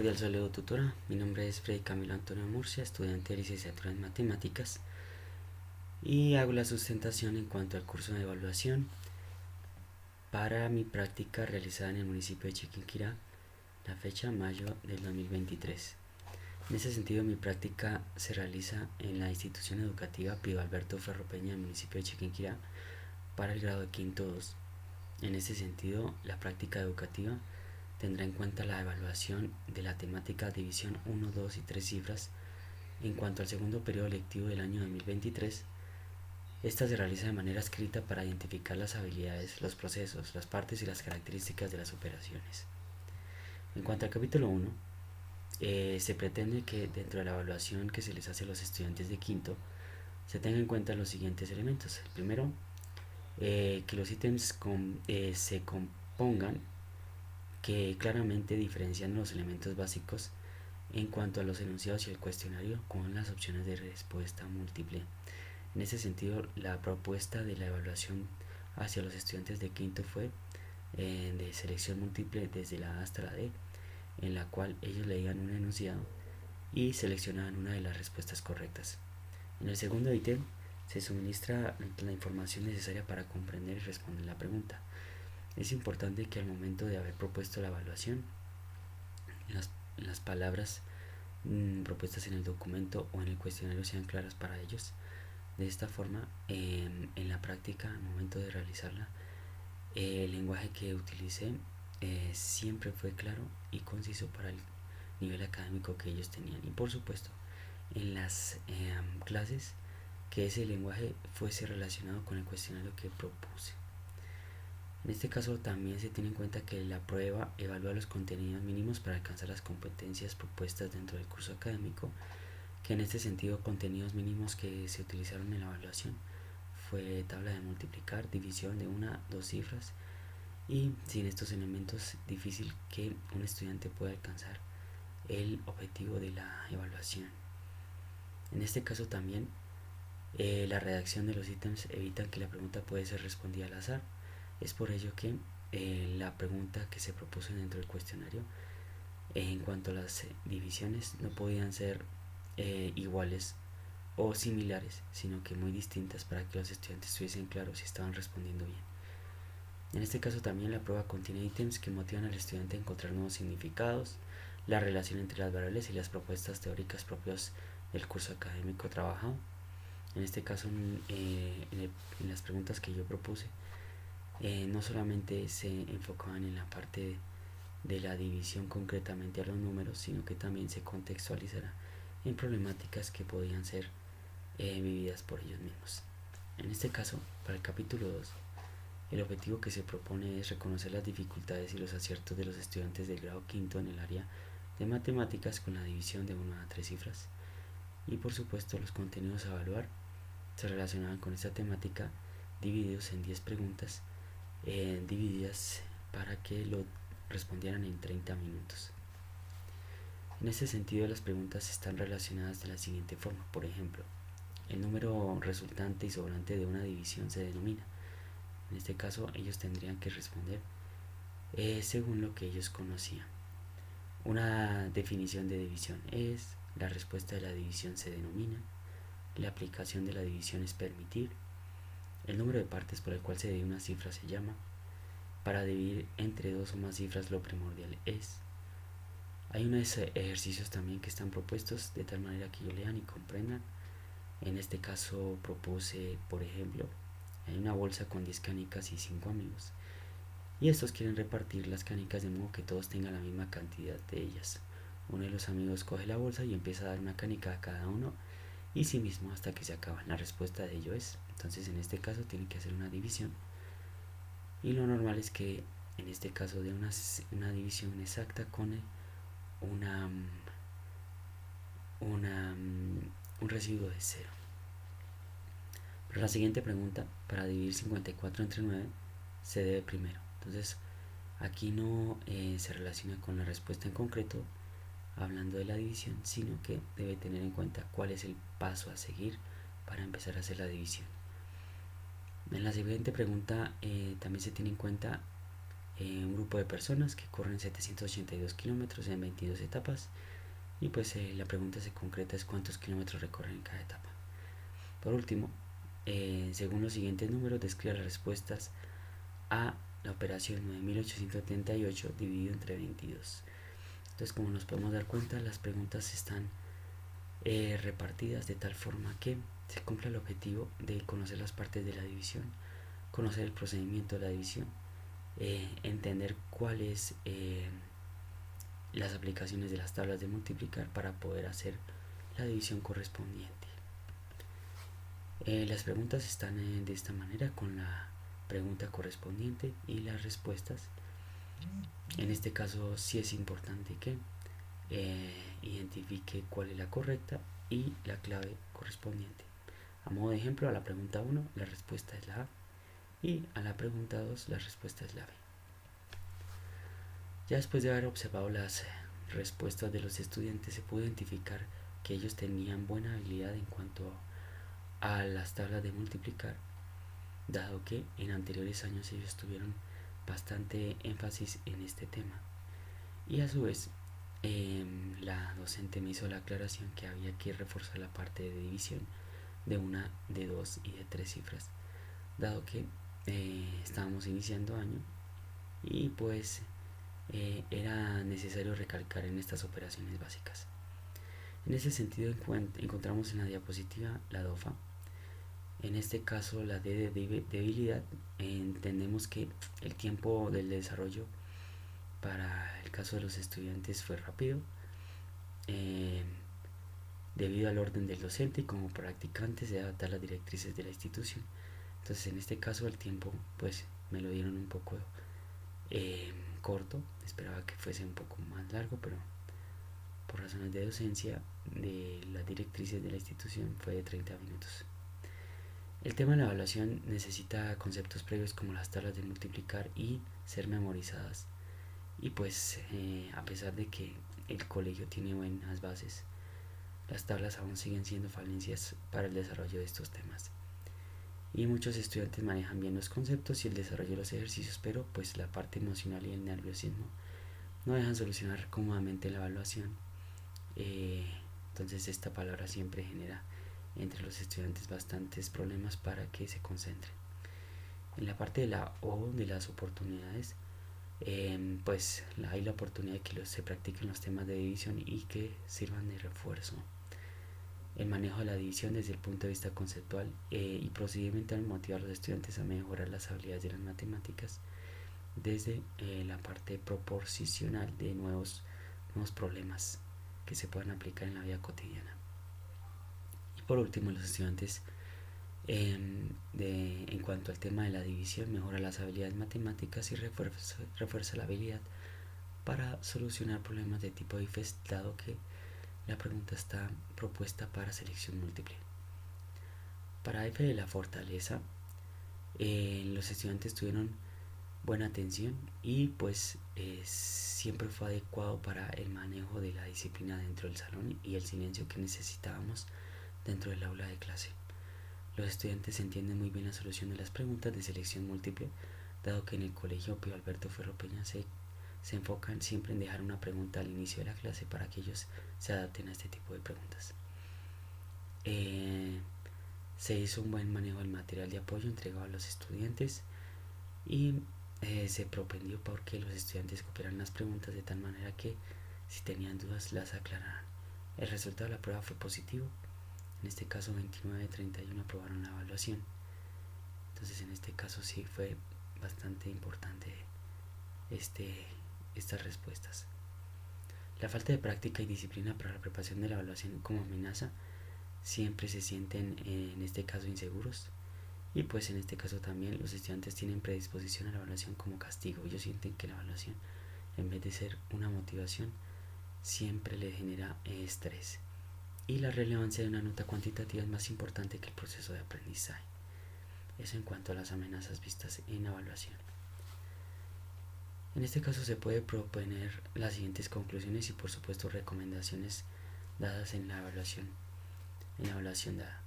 Cordial saludo, tutora. Mi nombre es Freddy Camilo Antonio Murcia, estudiante de licenciatura en matemáticas, y hago la sustentación en cuanto al curso de evaluación para mi práctica realizada en el municipio de Chiquinquirá, la fecha mayo del 2023. En ese sentido, mi práctica se realiza en la institución educativa Pío Alberto Ferro Peña del municipio de Chiquinquirá para el grado de quinto 2. En ese sentido, la práctica educativa tendrá en cuenta la evaluación de la temática división 1, 2 y 3 cifras. En cuanto al segundo periodo lectivo del año 2023, esta se realiza de manera escrita para identificar las habilidades, los procesos, las partes y las características de las operaciones. En cuanto al capítulo 1, se pretende que dentro de la evaluación que se les hace a los estudiantes de quinto se tengan en cuenta los siguientes elementos. El primero, que los ítems se compongan, que claramente diferencian los elementos básicos en cuanto a los enunciados y el cuestionario con las opciones de respuesta múltiple. En ese sentido, la propuesta de la evaluación hacia los estudiantes de quinto fue de selección múltiple desde la A hasta la D, en la cual ellos leían un enunciado y seleccionaban una de las respuestas correctas. En el segundo ítem se suministra la información necesaria para comprender y responder la pregunta. Es importante que al momento de haber propuesto la evaluación, las palabras propuestas en el documento o en el cuestionario sean claras para ellos. De esta forma, en la práctica, al momento de realizarla, el lenguaje que utilicé siempre fue claro y conciso para el nivel académico que ellos tenían. Y por supuesto, en las clases, que ese lenguaje fuese relacionado con el cuestionario que propuse. En este caso también se tiene en cuenta que la prueba evalúa los contenidos mínimos para alcanzar las competencias propuestas dentro del curso académico, que en este sentido contenidos mínimos que se utilizaron en la evaluación fue tabla de multiplicar, división de una, dos cifras, y sin estos elementos difícil que un estudiante pueda alcanzar el objetivo de la evaluación. En este caso también la redacción de los ítems evita que la pregunta pueda ser respondida al azar. Es por ello que la pregunta que se propuso dentro del cuestionario en cuanto a las divisiones no podían ser iguales o similares, sino que muy distintas para que los estudiantes estuviesen claros si estaban respondiendo bien. En este caso también la prueba contiene ítems que motivan al estudiante a encontrar nuevos significados, la relación entre las variables y las propuestas teóricas propias del curso académico trabajado. En este caso, en las preguntas que yo propuse, no solamente se enfocaban en la parte de la división concretamente a los números, sino que también se contextualizará en problemáticas que podían ser vividas por ellos mismos. En este caso, para el capítulo 2, el objetivo que se propone es reconocer las dificultades y los aciertos de los estudiantes del grado quinto en el área de matemáticas con la división de 1 a 3 cifras, y por supuesto los contenidos a evaluar se relacionaban con esta temática divididos en 10 preguntas divididas para que lo respondieran en 30 minutos. En este sentido, las preguntas están relacionadas de la siguiente forma. Por ejemplo, el número resultante y sobrante de una división se denomina. En este caso, ellos tendrían que responder según lo que ellos conocían. Una definición de división es: la respuesta de la división se denomina, la aplicación de la división es permitir, el número de partes por el cual se divide una cifra se llama, para dividir entre dos o más cifras lo primordial es. Hay unos ejercicios también que están propuestos de tal manera que ellos lean y comprendan. En este caso propuse, por ejemplo, hay una bolsa con 10 canicas y 5 amigos, y estos quieren repartir las canicas de modo que todos tengan la misma cantidad de ellas. Uno de los amigos coge la bolsa y empieza a dar una canica a cada uno y sí mismo hasta que se acaban. La respuesta de ello es, entonces en este caso tienen que hacer una división, y lo normal es que en este caso de una división exacta con una, un residuo de cero. Pero la siguiente pregunta, para dividir 54 entre 9, se debe primero. Entonces, aquí no se relaciona con la respuesta en concreto, hablando de la división, sino que debe tener en cuenta cuál es el paso a seguir para empezar a hacer la división. En la siguiente pregunta también se tiene en cuenta un grupo de personas que corren 782 kilómetros en 22 etapas y pues la pregunta se concreta es cuántos kilómetros recorren en cada etapa. Por último, según los siguientes números, describe las respuestas a la operación 9878 dividido entre 22. Entonces, como nos podemos dar cuenta, las preguntas están repartidas de tal forma que se cumpla el objetivo de conocer las partes de la división, conocer el procedimiento de la división, entender cuáles las aplicaciones de las tablas de multiplicar para poder hacer la división correspondiente. Las preguntas están de esta manera con la pregunta correspondiente y las respuestas. En este caso sí es importante que identifique cuál es la correcta y la clave correspondiente. A modo de ejemplo, a la pregunta 1 la respuesta es la A y a la pregunta 2 la respuesta es la B. Ya después de haber observado las respuestas de los estudiantes, se pudo identificar que ellos tenían buena habilidad en cuanto a las tablas de multiplicar, dado que en anteriores años ellos tuvieron bastante énfasis en este tema. Y a su vez, la docente me hizo la aclaración que había que reforzar la parte de división de una, de dos y de tres cifras, dado que estábamos iniciando año y pues era necesario recalcar en estas operaciones básicas. En ese sentido encontramos en la diapositiva la DOFA. En este caso la D de debilidad, entendemos que el tiempo del desarrollo para el caso de los estudiantes fue rápido, debido al orden del docente y como practicante se adapta las directrices de la institución. Entonces en este caso el tiempo pues me lo dieron un poco corto, esperaba que fuese un poco más largo, pero por razones de docencia de las directrices de la institución fue de 30 minutos. El tema de la evaluación necesita conceptos previos como las tablas de multiplicar y ser memorizadas. Y pues a pesar de que el colegio tiene buenas bases, las tablas aún siguen siendo falencias para el desarrollo de estos temas. Y muchos estudiantes manejan bien los conceptos y el desarrollo de los ejercicios, pero pues la parte emocional y el nerviosismo no dejan solucionar cómodamente la evaluación. Entonces esta palabra siempre genera entre los estudiantes bastantes problemas para que se concentren. En la parte de la O de las oportunidades, pues hay la oportunidad de que se practiquen los temas de división y que sirvan de refuerzo. El manejo de la división desde el punto de vista conceptual y procedimental motiva a los estudiantes a mejorar las habilidades de las matemáticas desde la parte proposicional de nuevos problemas que se puedan aplicar en la vida cotidiana. Y por último, los estudiantes en cuanto al tema de la división mejora las habilidades matemáticas y refuerza la habilidad para solucionar problemas de tipo IFES, dado que la pregunta está propuesta para selección múltiple. Para F de la fortaleza, los estudiantes tuvieron buena atención y pues siempre fue adecuado para el manejo de la disciplina dentro del salón y el silencio que necesitábamos dentro del aula de clase. Los estudiantes entienden muy bien la solución de las preguntas de selección múltiple, dado que en el colegio Pío Alberto Ferro Peña se enfocan siempre en dejar una pregunta al inicio de la clase para que ellos se adapten a este tipo de preguntas. Se hizo un buen manejo del material de apoyo entregado a los estudiantes y se propendió porque los estudiantes copiaran las preguntas de tal manera que si tenían dudas las aclararan. El resultado de la prueba fue positivo. En este caso 29 de 31 aprobaron la evaluación. Entonces en este caso sí fue bastante importante estas respuestas. La falta de práctica y disciplina para la preparación de la evaluación como amenaza, siempre se sienten en este caso inseguros y pues en este caso también los estudiantes tienen predisposición a la evaluación como castigo. Ellos sienten que la evaluación, en vez de ser una motivación, siempre les genera estrés. Y la relevancia de una nota cuantitativa es más importante que el proceso de aprendizaje. Eso en cuanto a las amenazas vistas en la evaluación. En este caso se puede proponer las siguientes conclusiones y por supuesto recomendaciones dadas en la evaluación dada.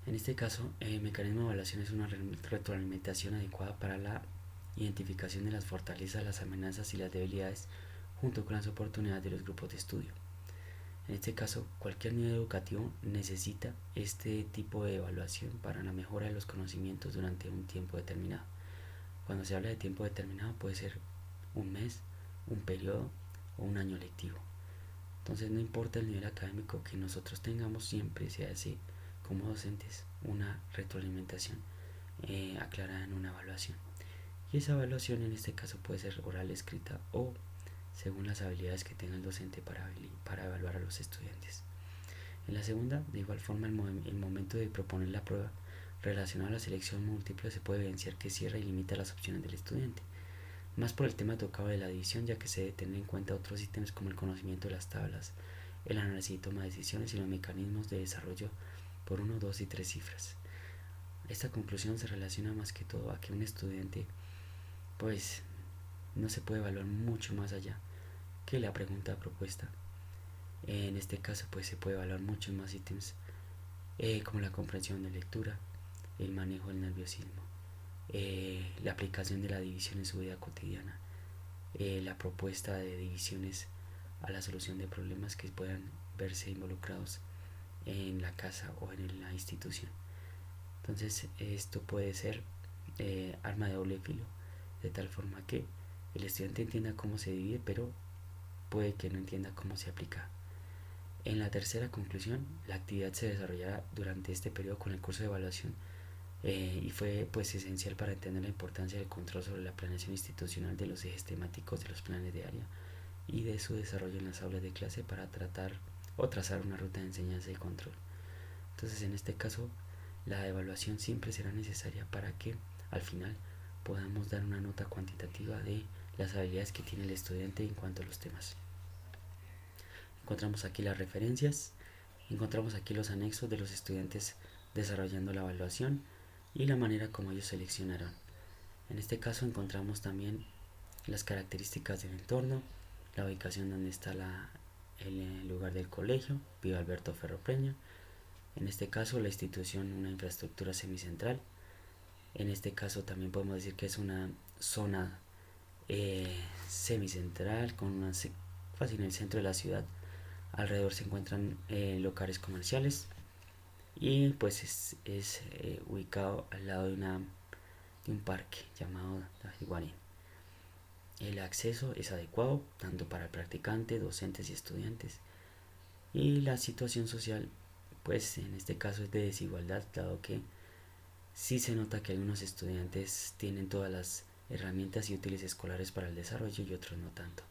En este caso, el mecanismo de evaluación es una retroalimentación adecuada para la identificación de las fortalezas, las amenazas y las debilidades, junto con las oportunidades de los grupos de estudio. En este caso, cualquier nivel educativo necesita este tipo de evaluación para la mejora de los conocimientos durante un tiempo determinado. Cuando se habla de tiempo determinado puede ser un mes, un periodo o un año lectivo. Entonces no importa el nivel académico que nosotros tengamos, siempre se hace como docentes una retroalimentación aclarada en una evaluación. Y esa evaluación en este caso puede ser oral, escrita o según las habilidades que tenga el docente para evaluar a los estudiantes. En la segunda, de igual forma, el momento de proponer la prueba relacionada a la selección múltiple se puede evidenciar que cierra y limita las opciones del estudiante, más por el tema tocado de la división, ya que se debe tener en cuenta otros ítems como el conocimiento de las tablas, el análisis y toma de decisiones y los mecanismos de desarrollo por 1, 2 y 3 cifras. Esta conclusión se relaciona más que todo a que un estudiante pues no se puede evaluar mucho más allá que la pregunta propuesta. En este caso pues se puede evaluar muchos más ítems como la comprensión de lectura, el manejo del nerviosismo, la aplicación de la división en su vida cotidiana, la propuesta de divisiones a la solución de problemas que puedan verse involucrados en la casa o en la institución. Entonces esto puede ser arma de doble filo, de tal forma que el estudiante entienda cómo se divide, pero puede que no entienda cómo se aplica. En la tercera conclusión, la actividad se desarrollará durante este periodo con el curso de evaluación y fue pues esencial para entender la importancia del control sobre la planeación institucional de los ejes temáticos de los planes de área y de su desarrollo en las aulas de clase para tratar o trazar una ruta de enseñanza y control. Entonces en este caso la evaluación siempre será necesaria para que al final podamos dar una nota cuantitativa de las habilidades que tiene el estudiante en cuanto a los temas. Encontramos aquí las referencias, encontramos aquí los anexos de los estudiantes desarrollando la evaluación y la manera como ellos seleccionaron. En este caso encontramos también las características del entorno, la ubicación donde está el lugar del colegio, Pío Alberto Ferro Peña. En este caso la institución, una infraestructura semicentral. En este caso también podemos decir que es una zona semicentral con una fácil en el centro de la ciudad. Alrededor se encuentran locales comerciales y pues es ubicado al lado de un parque llamado Iguarín. El acceso es adecuado tanto para el practicante, docentes y estudiantes. Y la situación social, pues en este caso es de desigualdad, dado que sí se nota que algunos estudiantes tienen todas las herramientas y útiles escolares para el desarrollo y otros no tanto.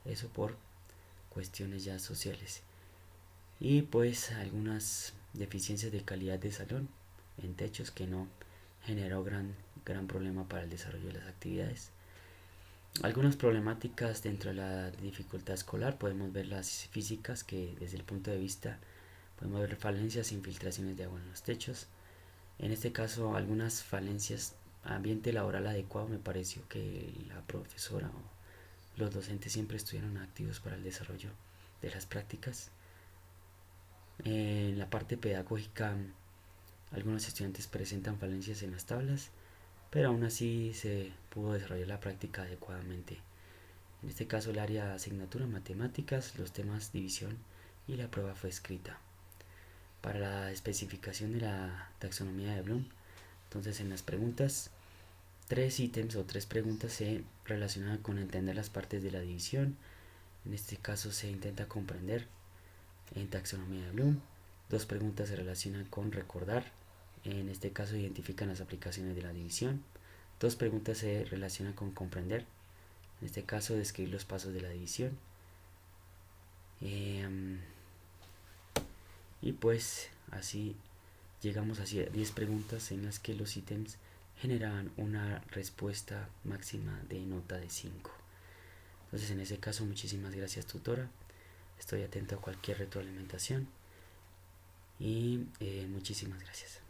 Eso por cuestiones ya sociales. Y pues algunas deficiencias de calidad de salón en techos que no generó gran problema para el desarrollo de las actividades. Algunas problemáticas dentro de la dificultad escolar, podemos ver las físicas, que desde el punto de vista podemos ver falencias e infiltraciones de agua en los techos. En este caso algunas falencias, ambiente laboral adecuado, me pareció que la profesora o los docentes siempre estuvieron activos para el desarrollo de las prácticas. En la parte pedagógica, algunos estudiantes presentan falencias en las tablas, pero aún así se pudo desarrollar la práctica adecuadamente. En este caso el área de asignatura matemáticas, los temas división y la prueba fue escrita. Para la especificación de la taxonomía de Bloom, entonces en las preguntas, 3 ítems o 3 preguntas se relacionan con entender las partes de la división. En este caso se intenta comprender en taxonomía de Bloom. 2 preguntas se relacionan con recordar. En este caso identifican las aplicaciones de la división. 2 preguntas se relacionan con comprender. En este caso describir los pasos de la división. Y pues así llegamos a 10 preguntas en las que los ítems generaban una respuesta máxima de nota de 5. Entonces en ese caso muchísimas gracias, tutora. Estoy atento a cualquier retroalimentación y muchísimas gracias.